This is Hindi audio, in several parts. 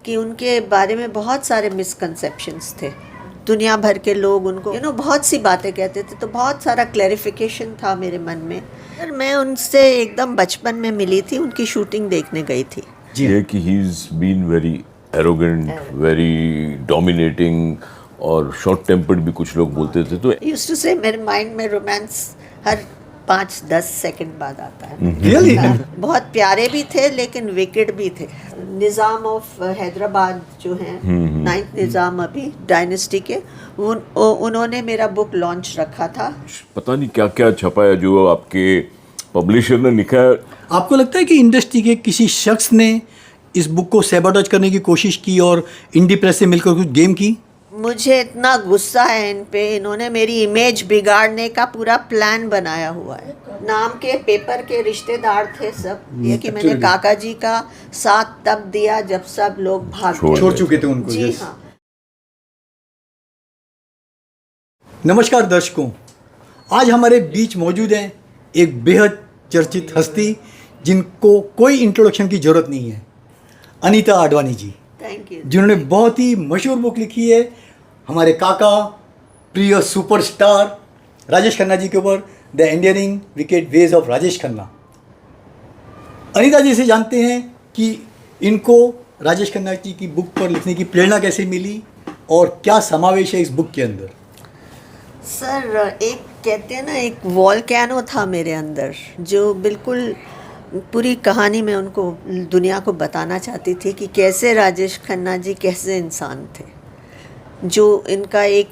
कि उनके बारे में बहुत सारे मिसकंसेप्शंस थे। दुनिया भर के लोग उनको बहुत सी बातें कहते थे, तो बहुत सारा क्लैरिफिकेशन था मेरे मन में। और मैं उनसे एकदम बचपन में मिली थी, उनकी शूटिंग देखने गई थी। ये कि he is been very arrogant, very dominating और शॉर्ट टेम्पर्ड भी कुछ लोग बोलते थे। तो यूज्ड टू से मेरे माइंड में रोमांस हर 5-10 सेकंड बाद आता है। Really? बहुत प्यारे भी थे लेकिन विकेड भी थे। निज़ाम ऑफ हैदराबाद जो हैं, 9th निज़ाम अभी डायनेस्टी के, उन्होंने मेरा बुक लॉन्च रखा था। पता नहीं क्या क्या छपा है जो आपके पब्लिशर ने लिखा है। आपको लगता है कि इंडस्ट्री के किसी शख्स ने इस बुक को सैबोटेज करने की कोशिश की और इंडी प्रेस से मिलकर कुछ गेम की? मुझे इतना गुस्सा है इन पे, इन्होंने मेरी इमेज बिगाड़ने का पूरा प्लान बनाया हुआ है। नाम के पेपर के रिश्तेदार थे सब, ये कि मैंने काका जी का साथ तब दिया जब सब लोग भाग छोड़ चुके थे उनको। जी हाँ। नमस्कार दर्शकों, आज हमारे बीच मौजूद हैं एक बेहद चर्चित हस्ती जिनको कोई इंट्रोडक्शन की जरूरत नहीं है, अनीता आडवाणी जी, थैंक यू। जिन्होंने बहुत ही मशहूर बुक लिखी है हमारे काका प्रिय सुपरस्टार राजेश खन्ना जी के ऊपर, the endearing wicked ways of Rajesh Khanna. Anita ji से जानते हैं कि इनको राजेश खन्ना जी की बुक पर लिखने की प्रेरणा कैसे मिली और क्या समावेश है इस बुक के अंदर। सर, एक कहते हैं ना, एक वॉल्केनो था मेरे अंदर जो बिल्कुल पूरी कहानी में उनको दुनिया को बताना चाहती थी कि कैसे राजेश खन्ना जी कैसे इंसान थे, जो इनका एक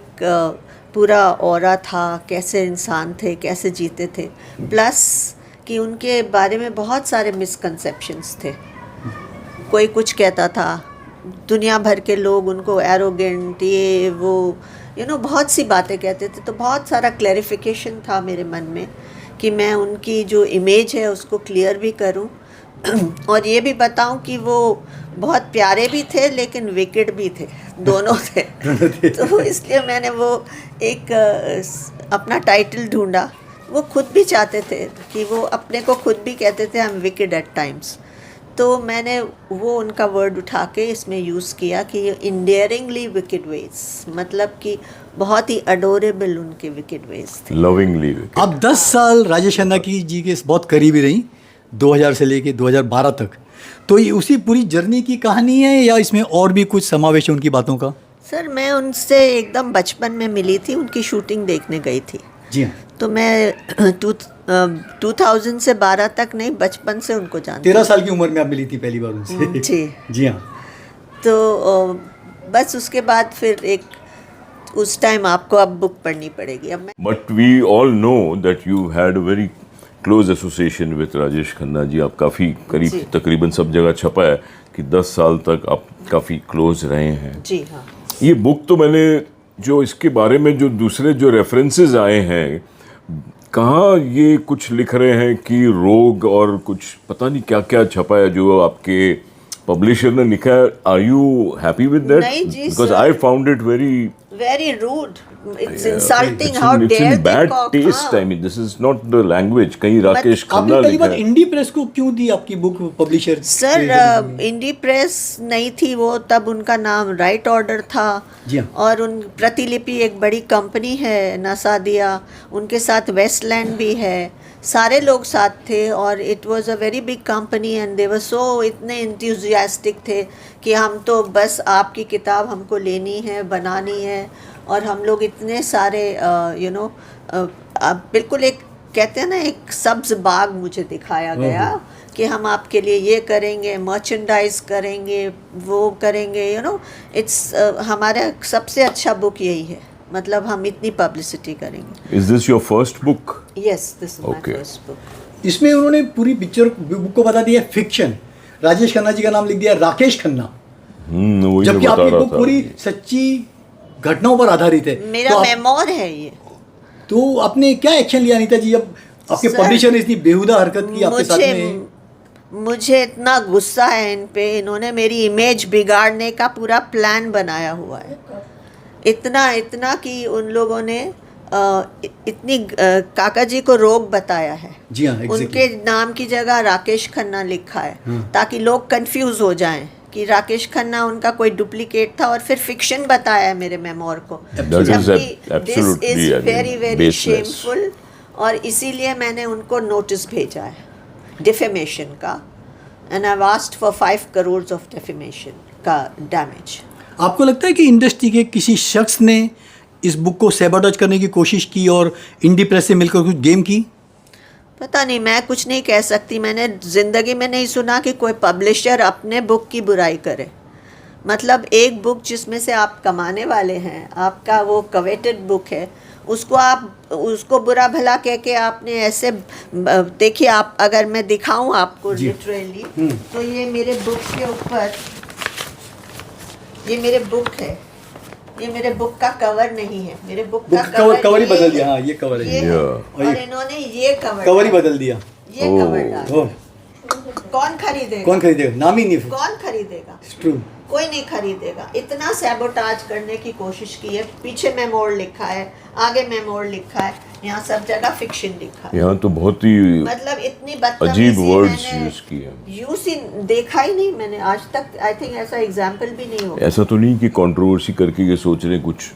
पूरा ऑरा था, कैसे इंसान थे, कैसे जीते थे, प्लस कि उनके बारे में बहुत सारे मिसकंसेप्शंस थे। कोई कुछ कहता था, दुनिया भर के लोग उनको एरोगेंट, ये वो बहुत सी बातें कहते थे, तो बहुत सारा क्लैरिफिकेशन था मेरे मन में कि मैं उनकी जो इमेज है उसको क्लियर भी करूं और ये भी बताऊं कि वो बहुत प्यारे भी थे लेकिन विकेड भी थे, दोनों थे। तो इसलिए मैंने वो एक अपना टाइटल ढूंढा। वो खुद भी चाहते थे कि वो अपने को खुद भी कहते थे, I am wicked at times. तो मैंने वो उनका वर्ड उठा के इसमें यूज़ किया कि इंडियरिंगली विकेड वेज, मतलब कि बहुत ही अडोरेबल उनके विकेड वेज थे, लविंगली। आप 10 साल राजेश खन्ना की जी के बहुत करीबी रही, 2000 से लेके 2012 तक। तो ये उसी पूरी जर्नी की कहानी है या इसमें और भी कुछ समावेश है उनकी बातों का? सर, मैं उनसे एकदम बचपन में मिली थी, उनकी शूटिंग देखने गई थी। जी हाँ। तो मैं 2000 से 12 तक नहीं, बचपन से उनको जानती 13 साल की उम्र में आप मिली थी पहली बार उनसे। जी जी हाँ। तो बस उसके बाद फिर एक उस टाइम आपको अब बुक पढ़नी पड़ेगी। अब मैं but we all know that you had a very close association with Rajesh Khanna ji. आप काफ़ी करीब, तकरीबन सब जगह छपा है कि 10 साल तक आप काफ़ी क्लोज रहे हैं। जी हाँ। ये बुक तो मैंने जो इसके बारे में जो दूसरे जो रेफरेंसेस आए हैं, कहाँ ये कुछ लिख रहे हैं कि रोग और कुछ पता नहीं क्या क्या छपा है जो आपके पब्लिशर ने लिखा है। Are you happy with that? नहीं जी, because sir. I found it very rude. It's insulting. How it's dare in they bad talk? taste. हाँ. I mean, this is not the language. कहीं राकेश खन्ना आपने पहली लिखा बार है। इंडी प्रेस को क्यों दी आपकी बुक पब्लिशर? सर, इंडी प्रेस नहीं थी वो, तब उनका नाम राइट ऑर्डर था। जी हाँ। और उन प्रतिलिपि एक बड़ी कंपनी है नसादिया, उनके साथ वेस्टलैंड भी है, सारे लोग साथ थे और it was a very big company and they were so, इतने इंथुजियास्टिक थे कि हम तो बस आपकी किताब हमको लेनी है, बनानी है। और हम लोग इतने सारे बिल्कुल एक कहते हैं ना, एक सब्ज बाग मुझे दिखाया गया कि हम आपके लिए ये करेंगे, मर्चेंडाइज करेंगे, वो करेंगे, इट्स हमारा सबसे अच्छा बुक यही है, मतलब हम इतनी पब्लिसिटी करेंगे। Is this your first book? Yes, this is my Okay. First book. इसमें उन्होंने पूरी पिक्चर बुक को बता दिया फिक्शन, राजेश खन्ना जी का नाम लिख दिया राकेश खन्ना, वही जबकि मैं बता आपकी रहा बुक था। पूरी सच्ची घटनाओं पर आधारित है। मेरा तो मेमोर है ये। तो आपने क्या एक्शन लिया अनीता जी जब आपके सर, पब्लिशर ने इतनी बेहुदा हरकत की आपके साथ में? मुझे इतना गुस्सा है इन पे, इन्होंने मेरी इमेज बिगाड़ने का पूरा प्लान बनाया हुआ है। इतना कि उन लोगों ने इतनी काका जी को रोग बताया है। जी हाँ, exactly. उनके नाम की जगह राकेश खन्ना लिखा है ताकि लोग कंफ्यूज हो जाएं कि राकेश खन्ना उनका कोई डुप्लीकेट था और फिर फिक्शन बताया मेरे मेमोर को, That is जबकि this absolutely, is I mean, very very baseless. Shameful. और इसीलिए मैंने उनको नोटिस भेजा है डिफेमेशन का, and I asked for 5 crore of defamation का डैमेज। आपको लगता है कि इंडस्ट्री के किसी शख्स ने इस बुक को सैबोटेज करने की कोशिश की और इंडी प्रेस से मिलकर कुछ गेम की? पता नहीं, मैं कुछ नहीं कह सकती। मैंने ज़िंदगी में नहीं सुना कि कोई पब्लिशर अपने बुक की बुराई करे। मतलब एक बुक जिसमें से आप कमाने वाले हैं, आपका वो कवेटेड बुक है, उसको आप उसको बुरा भला कह के आपने ऐसे देखिए, आप अगर मैं दिखाऊं आपको लिटरली, तो ये मेरे बुक के ऊपर, ये मेरे बुक है, ये मेरे बुक का कवर नहीं है, मेरे बुक का कवर ही ये बदल है, दिया। हाँ, ये कवर है। ये है। Yeah. और इन्होंने ये कवर ही बदल दिया। ये कवर डाला। ओह, कौन खरीदेगा? कौन खरीदेगा? नाम ही नहीं। कौन खरीदेगा? It's true. कोई नहीं खरीदेगा। इतना सैबोटाज करने की कोशिश की है। पीछे मेमोर लिखा है, आगे मेमोर लिखा है, यहाँ सब जगह फिक्शन लिखा है। यहाँ तो बहुत ही मतलब इतनी अजीब बदतमीजी वर्ड्स मैंने यूज किए। यूज ही देखा ही नहीं मैंने आज तक। आई थिंक ऐसा एग्जाम्पल भी नहीं होगा। ऐसा तो नहीं कि कंट्रोवर्सी करके ये सोच रहे कुछ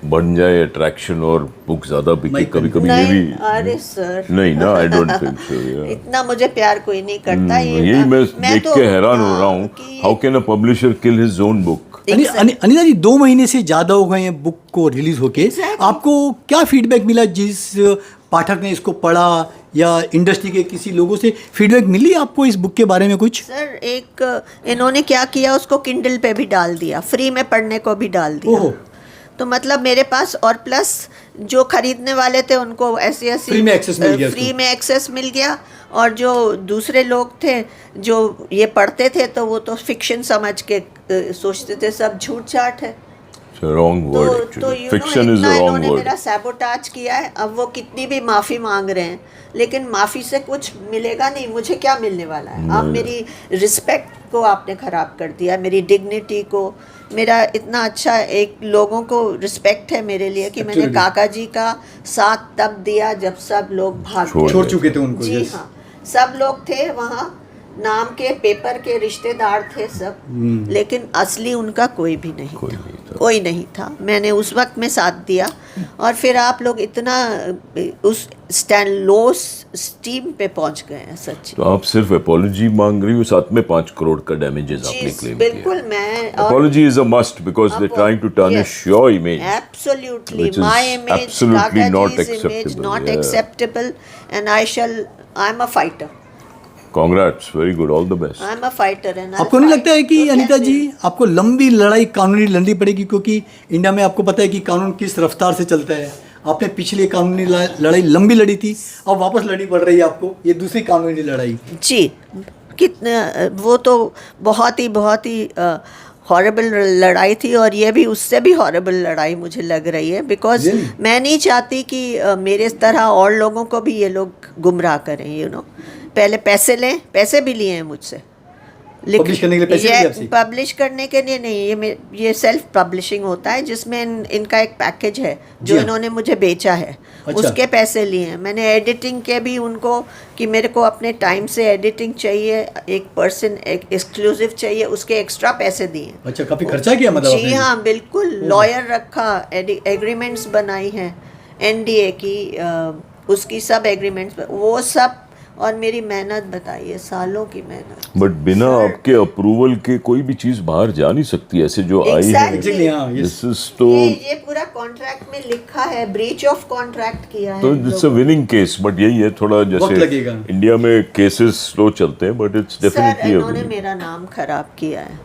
बन जाए अट्रैक्शन और बुक ज्यादा बिके। कभी कभी ये भी नहीं, अरे सर नहीं ना, आई डोंट थिंक सो। इतना मुझे प्यार कोई नहीं करता। यही मैं देख तो के हैरान हो रहा हूँ, कि how can a publisher kill his own book. Anita ji, 2 महीने से ज़्यादा हो गए हैं बुक को रिलीज होके। Exactly. आपको क्या फीडबैक मिला जिस पाठक ने इसको पढ़ा, या इंडस्ट्री के किसी लोगों से फीडबैक मिली आपको इस बुक के बारे में कुछ? सर एक इन्होंने क्या किया, उसको किंडल पे भी डाल दिया, फ्री में पढ़ने को भी डाल दिया। ओहो। तो मतलब मेरे पास, और प्लस जो खरीदने वाले थे उनको ऐसी फ्री में एक्सेस मिल गया। फ्री में एक्सेस मिल गया। और जो दूसरे लोग थे जो ये पढ़ते थे, तो वो तो फिक्शन समझ के सोचते थे सब झूठ चाट है। रॉन्ग वर्ड तो एक्चुअली, फिक्शन इज इतना अ रॉन्ग इन्होंने मेरा वर्ड। सैबोटाज किया है। अब वो कितनी भी माफ़ी मांग रहे हैं, लेकिन माफ़ी से कुछ मिलेगा नहीं। मुझे क्या मिलने वाला है? आप मेरी रिस्पेक्ट को आपने ख़राब कर दिया, मेरी डिग्निटी को। मेरा इतना अच्छा एक लोगों को रिस्पेक्ट है मेरे लिए कि मैंने काका जी का साथ तब दिया जब सब लोग भाग गए। छोड़ चुके थे उनको। जी yes. हाँ, सब लोग थे वहाँ, नाम के पेपर के रिश्तेदार थे सब, लेकिन असली उनका कोई भी नहीं कोई था। नहीं था। कोई नहीं था। मैंने उस वक्त में साथ दिया, और फिर आप लोग इतना उस लो स्टीम पे पहुंच गए हैं सच्ची। तो आप सिर्फ अपॉलजी मांग रही हो, साथ में 5 करोड़ का डैमेजेस आपने क्लेम किया। बिल्कुल, मैं apology is a must because they trying to tarnish your image. Absolutely, which is my image, absolutely not Kakaji's image, acceptable, not yeah. acceptable, and I'm a fighter. Congrats, very good, all the best. I'm a fighter, and I'll आपको नहीं लगता है fight कि to Anita get ji it. आपको लंबी लड़ाई कानूनी लड़नी पड़ेगी, क्योंकि इंडिया में आपको पता है कि कानून किस रफ्तार से चलता है। आपने पिछले कानूनी लड़ाई लंबी लड़ी थी, अब वापस लड़नी पड़ रही है आपको ये दूसरी कानूनी लड़ाई। जी, कितना वो तो बहुत ही हॉरेबल लड़ाई थी, और ये भी उससे भी हॉरेबल लड़ाई मुझे लग रही है। Because Really? मैं नहीं चाहती कि मेरे तरह और लोगों को भी ये लोग गुमराह करें। पहले पैसे लें, पैसे भी लिए हैं मुझसे Publish करने के लिए पैसे लिए आपसे? पब्लिश करने के लिए नहीं, ये सेल्फ पब्लिशिंग होता है, जिसमें इनका एक पैकेज है जो जी हाँ। इन्होंने मुझे बेचा है। अच्छा। उसके पैसे लिए हैं मैंने। एडिटिंग के भी उनको कि मेरे को अपने टाइम से एडिटिंग चाहिए, एक पर्सन एक्सक्लूसिव चाहिए, उसके एक्स्ट्रा पैसे दिए। अच्छा, काफी खर्चा किया मतलब जी आपने? हाँ, बिल्कुल। लॉयर रखा, एग्रीमेंट्स बनाई हैं एनडीए की, उसकी सब एग्रीमेंट्स, वो सब। और मेरी मेहनत बताइए, सालों की मेहनत। बट बिना आपके अप्रूवल के कोई भी चीज बाहर जा नहीं सकती, ऐसे जो आई है। Exactly, हाँ, yes. दिस इज तो ये पूरा कॉन्ट्रैक्ट में लिखा है, ब्रीच ऑफ कॉन्ट्रैक्ट किया है। तो it's a winning case, but यही है थोड़ा वक्त जैसे लगेगा। इंडिया में केसेस स्लो चलते हैं, बट इट्स सर, डेफिनेटली इन्होंने मेरा नाम खराब किया है।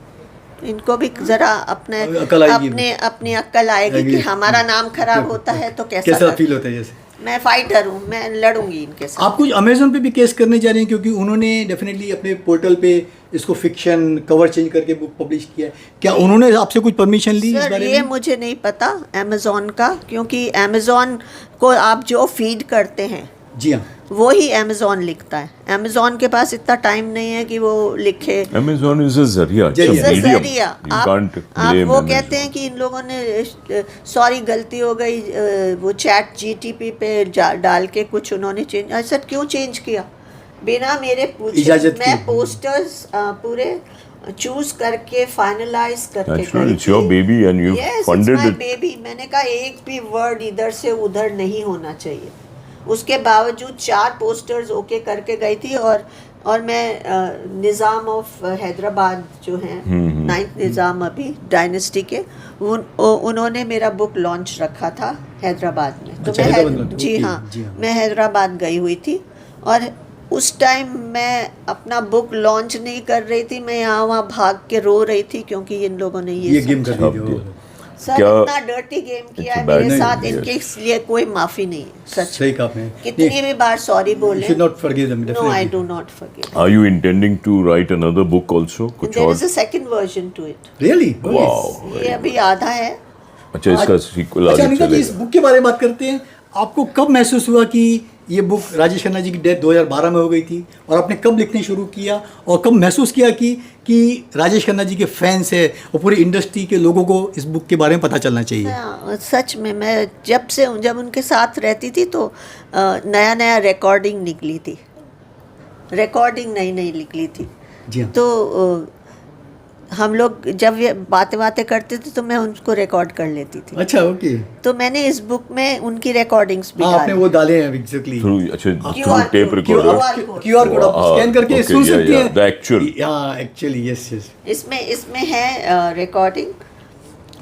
इनको भी जरा अक्ल आएगी। अपनी अक्ल आएगी कि हमारा नाम खराब होता है तो कैसा फील होता है। जैसे मैं फाइटर हूँ, मैं लड़ूंगी इनके साथ। आप कुछ अमेजोन पे भी केस करने जा रहे हैं, क्योंकि उन्होंने डेफिनेटली अपने पोर्टल पे इसको फिक्शन कवर चेंज करके बुक पब्लिश किया है। क्या उन्होंने आपसे कुछ परमिशन ली इस सर, बारे ये में? मुझे नहीं पता अमेज़ॉन का, क्योंकि अमेज़ॉन को आप जो फीड करते हैं जी हाँ, वो ही अमेज़ॉन लिखता है। अमेज़ॉन के पास इतना टाइम नहीं है कि वो लिखे। Amazon is a जरिया, जरिया। it's a medium. जरिया। You can't आप blame वो Amazon. कहते हैं कि इन लोगों ने सॉरी गलती हो गई, वो चैट जीटीपी पे डाल के कुछ उन्होंने चेंज। ऐसा क्यों चेंज किया बिना मेरे पूछे? इजाज़त मैं की। पोस्टर्स पूरे चूज करके फाइनलाइज करके Naturally, गई it's your थी। baby and you've Yes, it's funded my it. baby। मैंने कहा एक भी वर्ड इधर से उधर नहीं होना चाहिए। उसके बावजूद 4 पोस्टर्स ओके करके गई थी। और मैं निज़ाम ऑफ हैदराबाद जो हैं, 9th निज़ाम अभी डायनेस्टी के, उन्होंने मेरा बुक लॉन्च रखा था हैदराबाद में। तो अच्छा, मैं हैदराबाद में, जी ओके, हाँ, जी हाँ। मैं हैदराबाद गई हुई थी। और उस टाइम मैं अपना बुक लॉन्च नहीं कर रही थी, मैं यहाँ वहाँ भाग के रो रही थी क्योंकि इन लोगों ने ये सब गेम कर सब दी थी दिया। सर क्या- इतना डर्टी गेम किया है It's a bad मेरे name, साथ। yes. इनके लिए कोई माफी नहीं है, सच। सही कहा आपने। कितनी भी बार सॉरी बोले, should not forgive them, no I definitely. Do not forgive. Are you intending to write another book also? कुछ देयर और? Is a second version to it. Really? Okay. Wow. ये अभी आधा है। अच्छा, इसका सीक्वल अच्छा आगे अनीता जी, इस चलेगा। बुक के बारे में बात करते हैं। आपको कब महसूस हुआ कि ये बुक, राजेश खन्ना जी की डेथ 2012 में हो गई थी, और आपने कब लिखने शुरू किया, और कब महसूस किया कि राजेश खन्ना जी के फैंस है और पूरी इंडस्ट्री के लोगों को इस बुक के बारे में पता चलना चाहिए? सच में मैं जब उनके साथ रहती थी तो नया नया रिकॉर्डिंग निकली थी, रिकॉर्डिंग नई नई निकली थी। जी हाँ। तो हम लोग जब ये बातें करते थे तो मैं उनको रिकॉर्ड कर लेती थी। अच्छा, ओके। तो मैंने इस बुक में उनकी रिकॉर्डिंग्स भी हाँ, आपने डाली। वो डाले हैं एग्जैक्टली। Through अच्छा QR through tape code, recorder. QR code आप Wow, स्कैन करके okay, सुन yeah, सकते yeah, हैं। the actual. हाँ, एक्चुअली, यस यस। इसमें है रिकॉर्डिंग।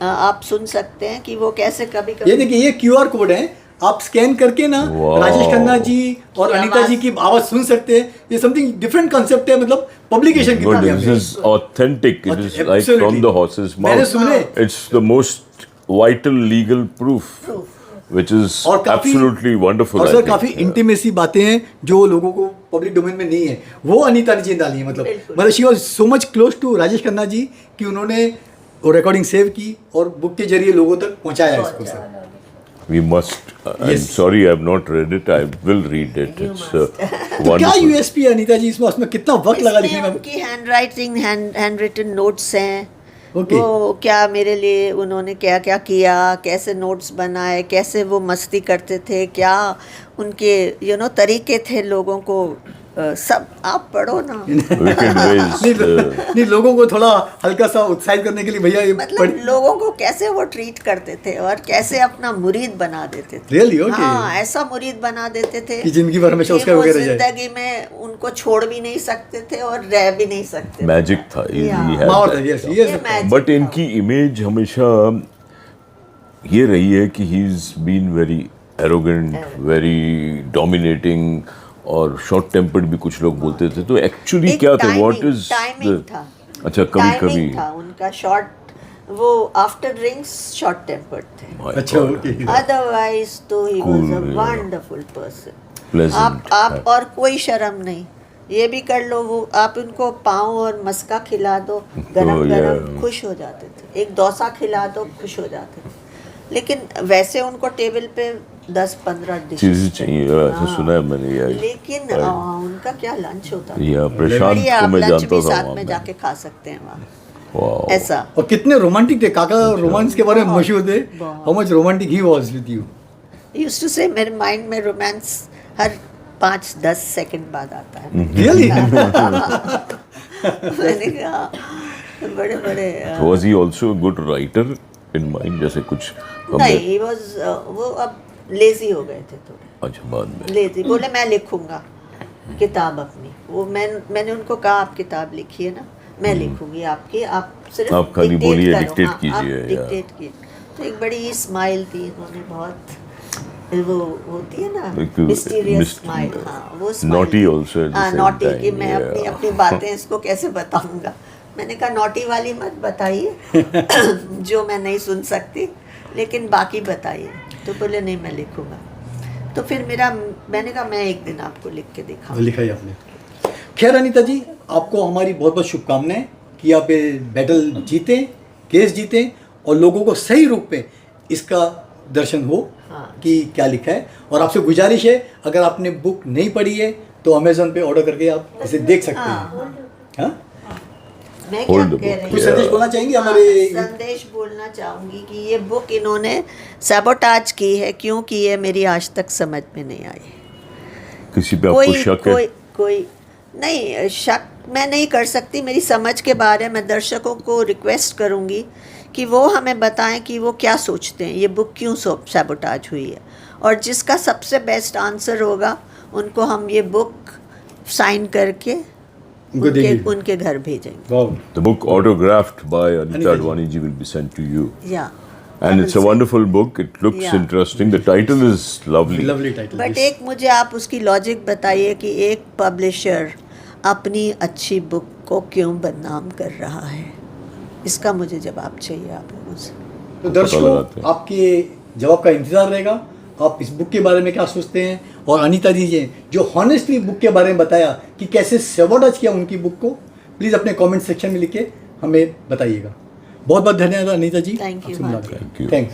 आप सुन सकते हैं कि वो कैसे कभी ये कभी देखिए, ये QR कोड है, आप स्कैन करके ना Wow. राजेश खन्ना जी और की अनीता जी आवाज़- की आवाज सुन सकते हैं। ये समथिंग डिफरेंट कंसेप्ट है, मतलब पब्लिकेशन की But तरह this is authentic. It is like Absolutely. from the horse's मैंने mouth. सुने। It's the most vital legal proof, which is और काफी absolutely wonderful. और I सर think. काफी इंटीमेसी बातें हैं जो लोगों को पब्लिक डोमेन में नहीं है, वो अनीता जी ने डाली है। मतलब she was so much close to Rajesh Khanna ji कि उन्होंने वो रिकॉर्डिंग सेव की और बुक के जरिए लोगों तक पहुंचाया इसको sir. We must. I'm Yes. sorry, I have not read it. I will read it. You It's must. तो क्या wonderful. यूएसपी है अनीता जी इसमें? उसमें कितना वक्त लगा लिखने इसमें में? उनकी हैंड रिटन नोट्स हैं। Okay. वो क्या मेरे लिए उन्होंने क्या क्या किया, कैसे नोट्स बनाए, कैसे वो मस्ती करते थे, क्या उनके तरीके थे लोगों को सब आप पढ़ो ना। Wicked ways. नहीं, लोगों को थोड़ा हल्का सा उत्साहित करने के लिए भैया ये मतलब लोगों को कैसे वो ट्रीट करते थे और कैसे अपना मुरीद बना देते थे। Really? Okay. हाँ, ऐसा मुरीद बना देते थे कि जिंदगी भर हमेशा कि उसका वो वगैरह रह जाए। जिंदगी में उनको छोड़ भी नहीं सकते थे और रह भी नहीं सकते थे। Magic था. He Yeah. had माहौल that. है, yes, ये yes. magic बट था। इनकी इमेज हमेशा ये रही है कि he is been very arrogant, very dominating और शॉर्ट टेम्पर्ड भी कुछ लोग बोलते थे। तो एक्चुअली एक क्या थे? timing- व्हाट इज timing था। अच्छा, कभी Timing कभी था उनका शॉर्ट, वो आफ्टर ड्रिंक्स शॉर्ट टेम्पर्ड थे। My अच्छा, God. ओके। अदरवाइज तो ही Cool, was a yeah. Wonderful person. Pleasant. आप और कोई शर्म नहीं, ये भी कर लो, वो आप उनको पाँव और मस्का खिला दो, गरम yeah. गरम खुश हो जाते थे। एक डोसा खिला दो, खुश हो जाते थे। लेकिन वैसे उनको टेबल पे 10-15 चीजें डिशेस चाहिए, ऐसा सुना है मैंने यार। लेकिन उनका क्या लंच होता था। या प्रशांत बढ़िया, को आप मैं लंच जानता भी था साथ वहाँ में पे। जाके खा सकते हैं वहाँ, वाओ। ऐसा। और कितने रोमांटिक थे काका, रोमांस के बारे में मशहूर थे। How much romantic he was with you. Used to say मेरे माइंड में रोमांस हर 5-10 सेकंड बाद आता है। रियली? मैंने कहा बड़े बड़े was he also a good writer in mind? जैसे कुछ नहीं, he was, वो अब लेजी हो गए थे थोड़े, अच्छा, बाद में लेजी। बोले मैं लिखूंगा किताब अपनी। वो मैंने उनको कहा आप किताब लिखिए ना, मैं लिखूंगी आपकी, आप सिर्फ आप खाली dictate बोलिए, करो। dictate हाँ, कीजिए, आप या। dictate कीजिए। तो एक बड़ी स्माइल थी इन्होंने, बहुत वो होती है ना एक मिस्टीरियस स्माइल। हाँ, वो smile naughty थी। also at the हाँ, same naughty time, कि मैं yeah. अपनी बातें इसको कैसे बताऊंगा। मैंने कहा नॉटी वाली मत बताइए जो मैं नहीं सुन सकती, लेकिन बाकी बताइए। तो बोले नहीं, मैं लिखूंगा। तो फिर मैंने कहा मैं एक दिन आपको लिख के दिखाऊंगा। लिखा ही आपने। खैर अनीता जी, आपको हमारी बहुत बहुत शुभकामनाएं कि आप ये बैटल जीते, केस जीते और लोगों को सही रूप में इसका दर्शन हो हाँ। कि क्या लिखा है। और आपसे गुजारिश है, अगर आपने बुक नहीं पढ़ी है तो अमेज़न पे ऑर्डर करके आप इसे देख सकते हैं। हाँ? मैं क्या Hold the कह book, रही कुछ हूँ, संदेश बोलना चाहेंगे हाँ, हमारे? संदेश बोलना चाहूंगी कि ये बुक इन्होंने सैबोटाज की है, क्योंकि ये मेरी आज तक समझ में नहीं आई। किसी पे आपको शक है? कोई नहीं, शक मैं नहीं कर सकती, मेरी समझ के बारे में दर्शकों को रिक्वेस्ट करूँगी कि वो हमें बताएं कि वो क्या सोचते हैं, ये बुक क्यों सैबोटाज हुई है, और जिसका सबसे बेस्ट आंसर होगा उनको हम ये बुक साइन करके उनके घर भेजेंगे। वाह, The book autographed by Anita Anita ji. Advani ji will be sent to you. या And it's a wonderful book. It looks Yeah. interesting. The title is lovely. Lovely title. But एक मुझे आप उसकी लॉजिक बताइए कि एक पब्लिशर अपनी अच्छी बुक को क्यों बदनाम कर रहा है, इसका मुझे जवाब चाहिए आप लोगों से। तो लगाते दर्शकों हैं। आपके जवाब का इंतजार रहेगा। आप इस बुक के बारे में क्या सोचते हैं, और अनीता जी ने जो हॉनेस्टली बुक के बारे में बताया कि कैसे सैबोटाज किया उनकी बुक को, प्लीज़ अपने कमेंट सेक्शन में लिख के हमें बताइएगा। बहुत बहुत धन्यवाद अनीता जी। Thank you, आपसे मुलाकात। Thank you. थैंक्स।